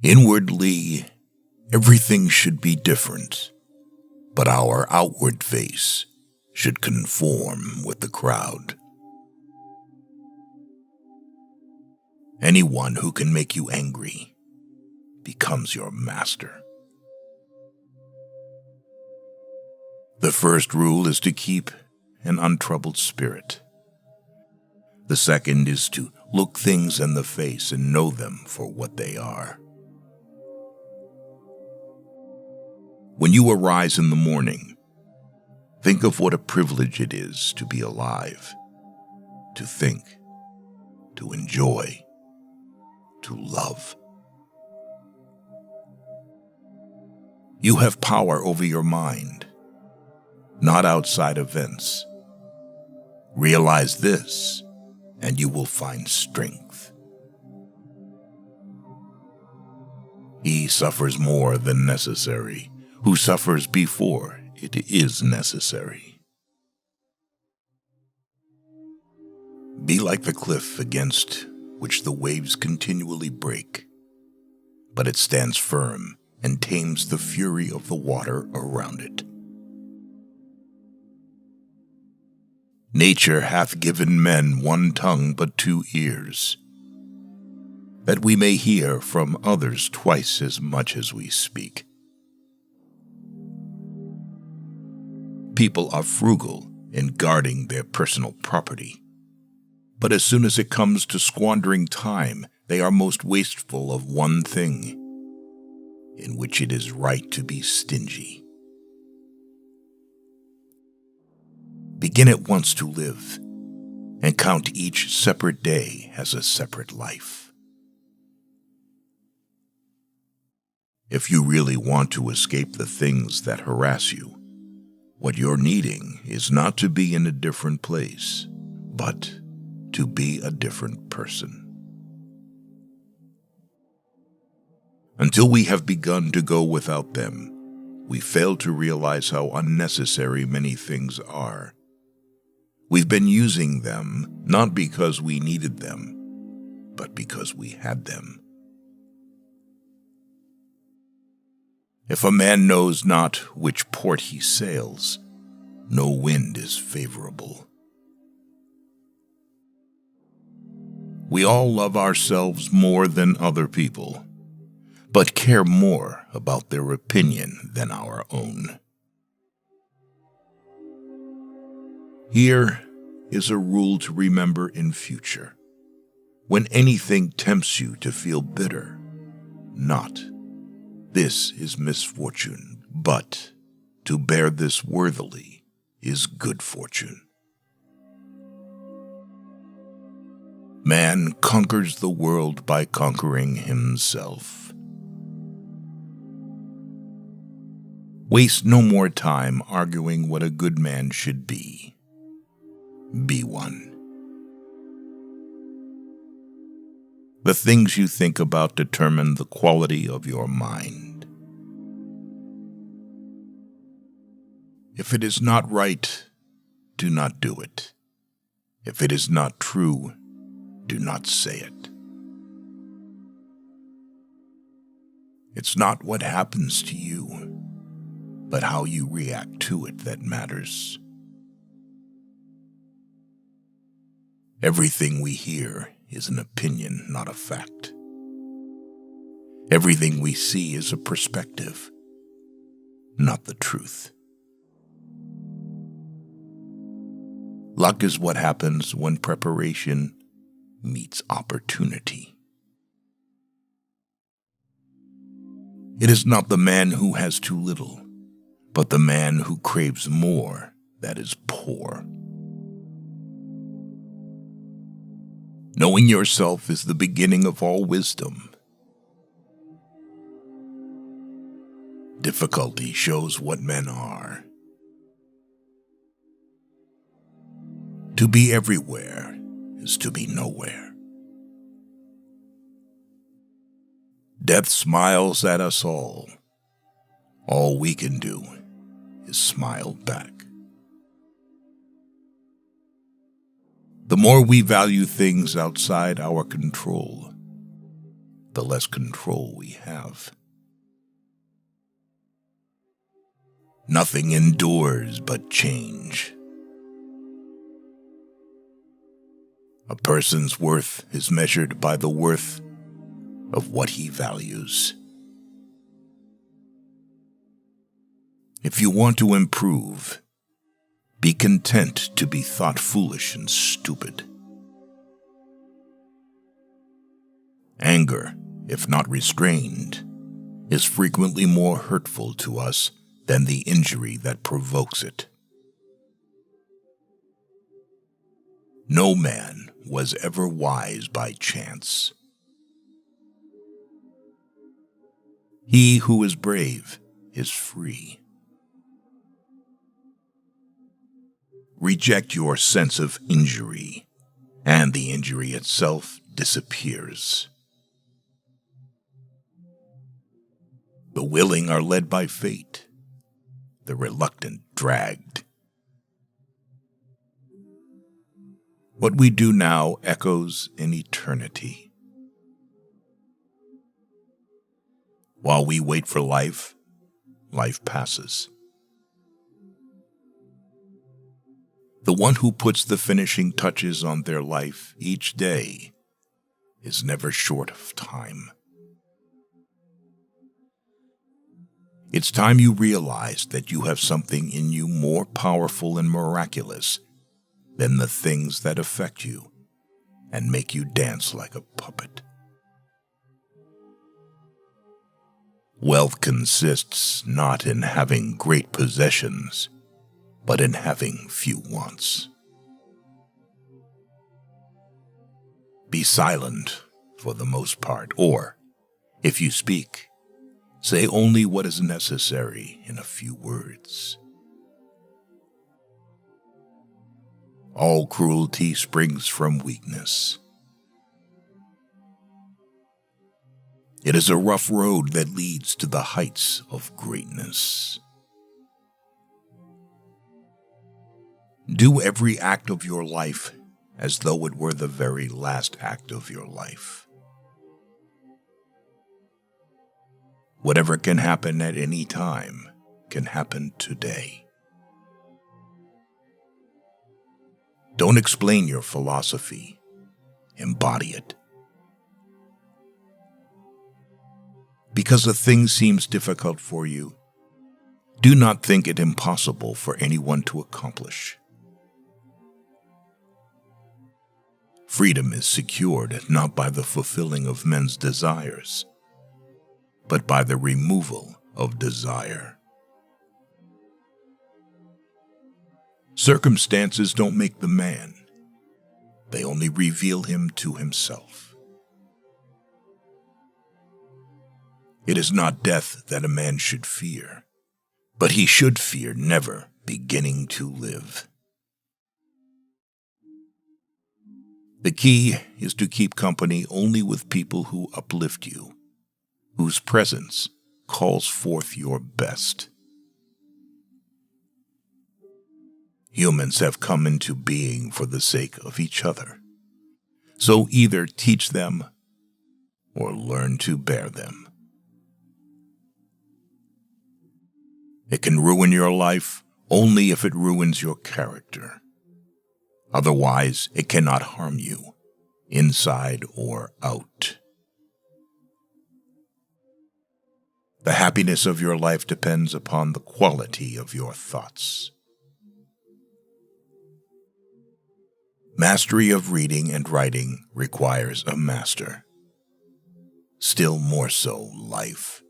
Inwardly, everything should be different, but our outward face should conform with the crowd. Anyone who can make you angry becomes your master. The first rule is to keep an untroubled spirit. The second is to look things in the face and know them for what they are. When you arise in the morning, think of what a privilege it is to be alive, to think, to enjoy, to love. You have power over your mind, not outside events. Realize this, and you will find strength. He suffers more than necessary, who suffers before it is necessary. Be like the cliff against which the waves continually break, but it stands firm and tames the fury of the water around it. Nature hath given men one tongue but 2 ears, that we may hear from others twice as much as we speak. People are frugal in guarding their personal property, but as soon as it comes to squandering time, they are most wasteful of one thing, in which it is right to be stingy. Begin at once to live, and count each separate day as a separate life. If you really want to escape the things that harass you, what you're needing is not to be in a different place, but to be a different person. Until we have begun to go without them, we fail to realize how unnecessary many things are. We've been using them not because we needed them, but because we had them. If a man knows not which port he sails, no wind is favorable. We all love ourselves more than other people, but care more about their opinion than our own. Here is a rule to remember in future. When anything tempts you to feel bitter, not, "This is misfortune," but, "To bear this worthily is good fortune." Man conquers the world by conquering himself. Waste no more time arguing what a good man should be. Be one. The things you think about determine the quality of your mind. If it is not right, do not do it. If it is not true, do not say it. It's not what happens to you, but how you react to it that matters. Everything we hear is an opinion, not a fact. Everything we see is a perspective, not the truth. Luck is what happens when preparation meets opportunity. It is not the man who has too little, but the man who craves more that is poor. Knowing yourself is the beginning of all wisdom. Difficulty shows what men are. To be everywhere is to be nowhere. Death smiles at us all. All we can do is smile back. The more we value things outside our control, the less control we have. Nothing endures but change. A person's worth is measured by the worth of what he values. If you want to improve, be content to be thought foolish and stupid. Anger, if not restrained, is frequently more hurtful to us than the injury that provokes it. No man was ever wise by chance. He who is brave is free. Reject your sense of injury, and the injury itself disappears. The willing are led by fate, the reluctant dragged. What we do now echoes in eternity. While we wait for life, life passes. The one who puts the finishing touches on their life each day is never short of time. It's time you realize that you have something in you more powerful and miraculous than the things that affect you and make you dance like a puppet. Wealth consists not in having great possessions, but in having few wants. Be silent for the most part, or, if you speak, say only what is necessary in a few words. All cruelty springs from weakness. It is a rough road that leads to the heights of greatness. Do every act of your life as though it were the very last act of your life. Whatever can happen at any time can happen today. Don't explain your philosophy. Embody it. Because a thing seems difficult for you, do not think it impossible for anyone to accomplish. Freedom is secured not by the fulfilling of men's desires, but by the removal of desire. Circumstances don't make the man. They only reveal him to himself. It is not death that a man should fear, but he should fear never beginning to live. The key is to keep company only with people who uplift you, whose presence calls forth your best. Humans have come into being for the sake of each other, so either teach them or learn to bear them. It can ruin your life only if it ruins your character. Otherwise, it cannot harm you, inside or out. The happiness of your life depends upon the quality of your thoughts. Mastery of reading and writing requires a master. Still more so, life.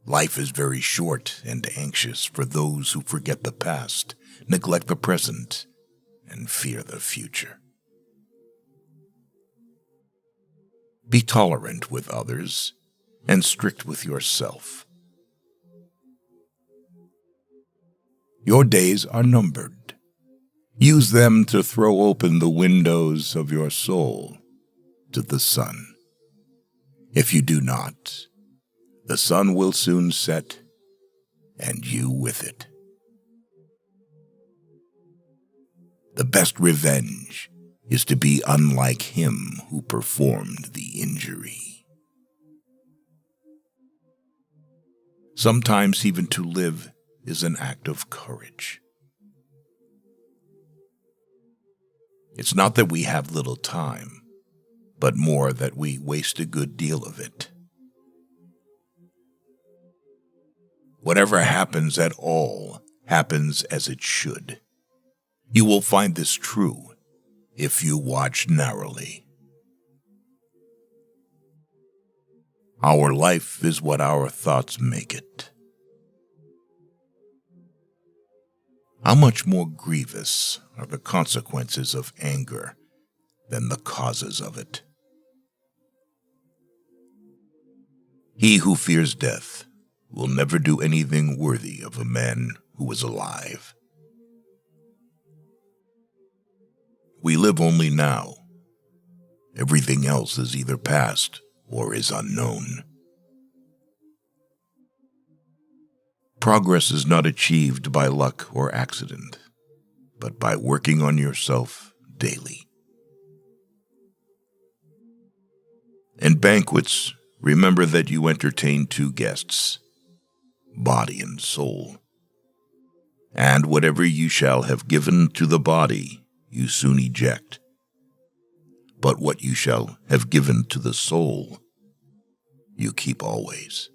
Life is very short and anxious for those who forget the past, neglect the present, and fear the future. Be tolerant with others and strict with yourself. Your days are numbered. Use them to throw open the windows of your soul to the sun. If you do not, the sun will soon set, and you with it. The best revenge is to be unlike him who performed the injury. Sometimes even to live is an act of courage. It's not that we have little time, but more that we waste a good deal of it. Whatever happens at all happens as it should. You will find this true if you watch narrowly. Our life is what our thoughts make it. How much more grievous are the consequences of anger than the causes of it? He who fears death will never do anything worthy of a man who is alive. We live only now. Everything else is either past or is unknown. Progress is not achieved by luck or accident, but by working on yourself daily. In banquets, remember that you entertain two guests, body and soul. And whatever you shall have given to the body, you soon eject. But what you shall have given to the soul, you keep always.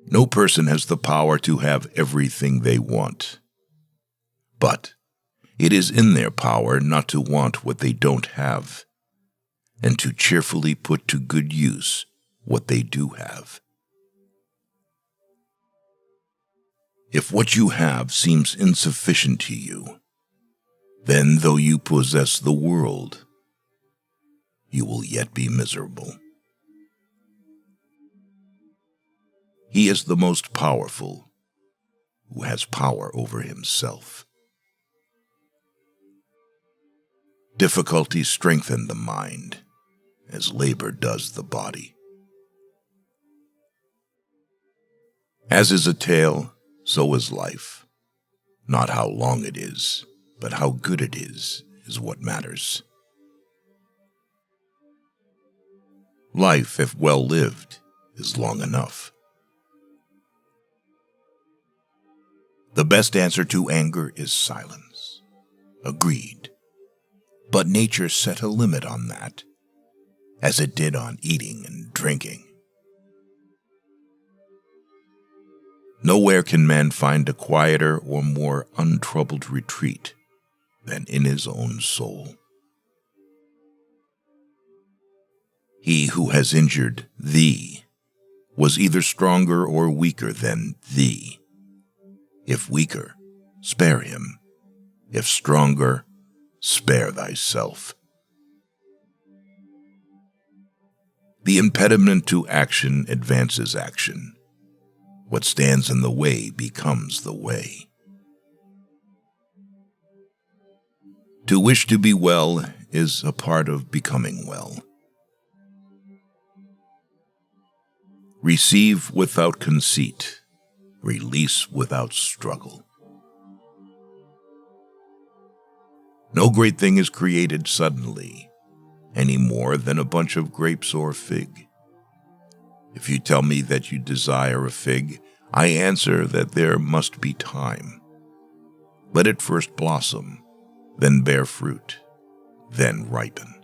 No person has the power to have everything they want. But it is in their power not to want what they don't have, and to cheerfully put to good use what they do have. If what you have seems insufficient to you, then though you possess the world, you will yet be miserable. He is the most powerful who has power over himself. Difficulties strengthen the mind, as labor does the body. As is a tale, so is life. Not how long it is, but how good it is what matters. Life, if well lived, is long enough. The best answer to anger is silence. Agreed. But nature set a limit on that, as it did on eating and drinking. Nowhere can man find a quieter or more untroubled retreat than in his own soul. He who has injured thee was either stronger or weaker than thee. If weaker, spare him. If stronger, spare thyself. The impediment to action advances action. What stands in the way becomes the way. To wish to be well is a part of becoming well. Receive without conceit. Release without struggle. No great thing is created suddenly, any more than a bunch of grapes or fig. If you tell me that you desire a fig, I answer that there must be time. Let it first blossom, then bear fruit, then ripen.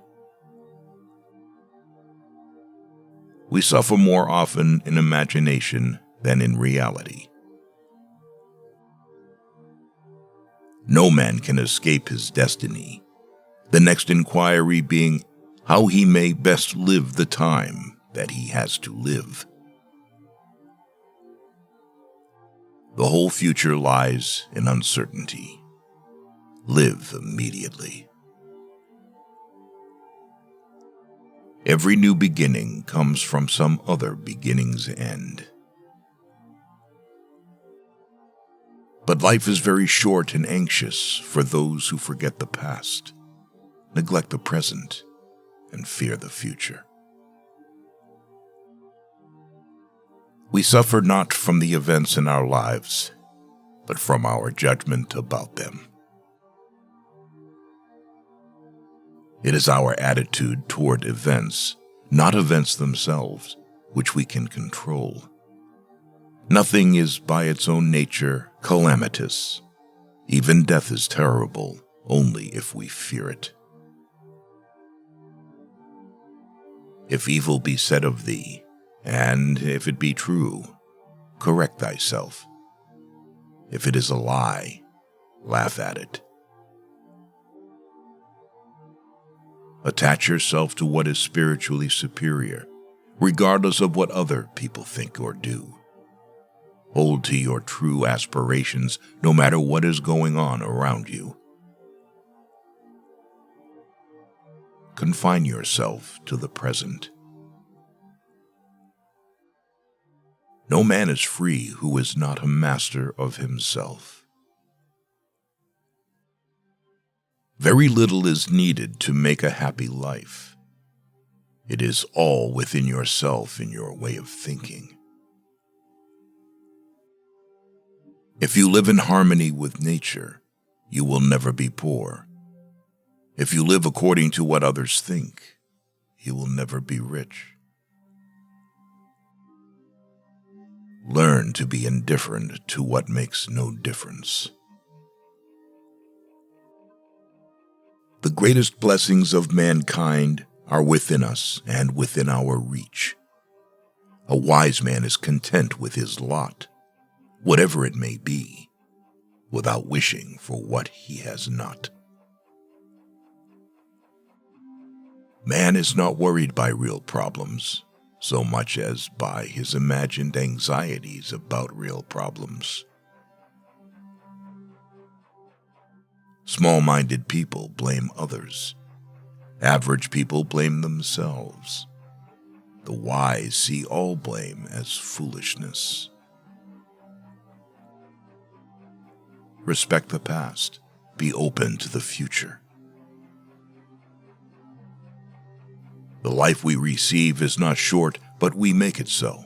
We suffer more often in imagination than in reality. No man can escape his destiny, the next inquiry being how he may best live the time that he has to live. The whole future lies in uncertainty. Live immediately. Every new beginning comes from some other beginning's end. But life is very short and anxious for those who forget the past, neglect the present, and fear the future. We suffer not from the events in our lives, but from our judgment about them. It is our attitude toward events, not events themselves, which we can control. Nothing is by its own nature calamitous. Even death is terrible only if we fear it. If evil be said of thee, and if it be true, correct thyself. If it is a lie, laugh at it. Attach yourself to what is spiritually superior, regardless of what other people think or do. Hold to your true aspirations no matter what is going on around you. Confine yourself to the present. No man is free who is not a master of himself. Very little is needed to make a happy life. It is all within yourself in your way of thinking. If you live in harmony with nature, you will never be poor. If you live according to what others think, you will never be rich. Learn to be indifferent to what makes no difference. The greatest blessings of mankind are within us and within our reach. A wise man is content with his lot, whatever it may be, without wishing for what he has not. Man is not worried by real problems so much as by his imagined anxieties about real problems. Small-minded people blame others. Average people blame themselves. The wise see all blame as foolishness. Respect the past. Be open to the future. The life we receive is not short, but we make it so.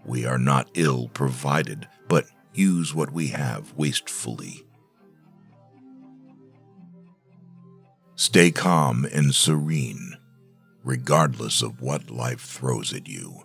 We are not ill provided, but use what we have wastefully. Stay calm and serene, regardless of what life throws at you.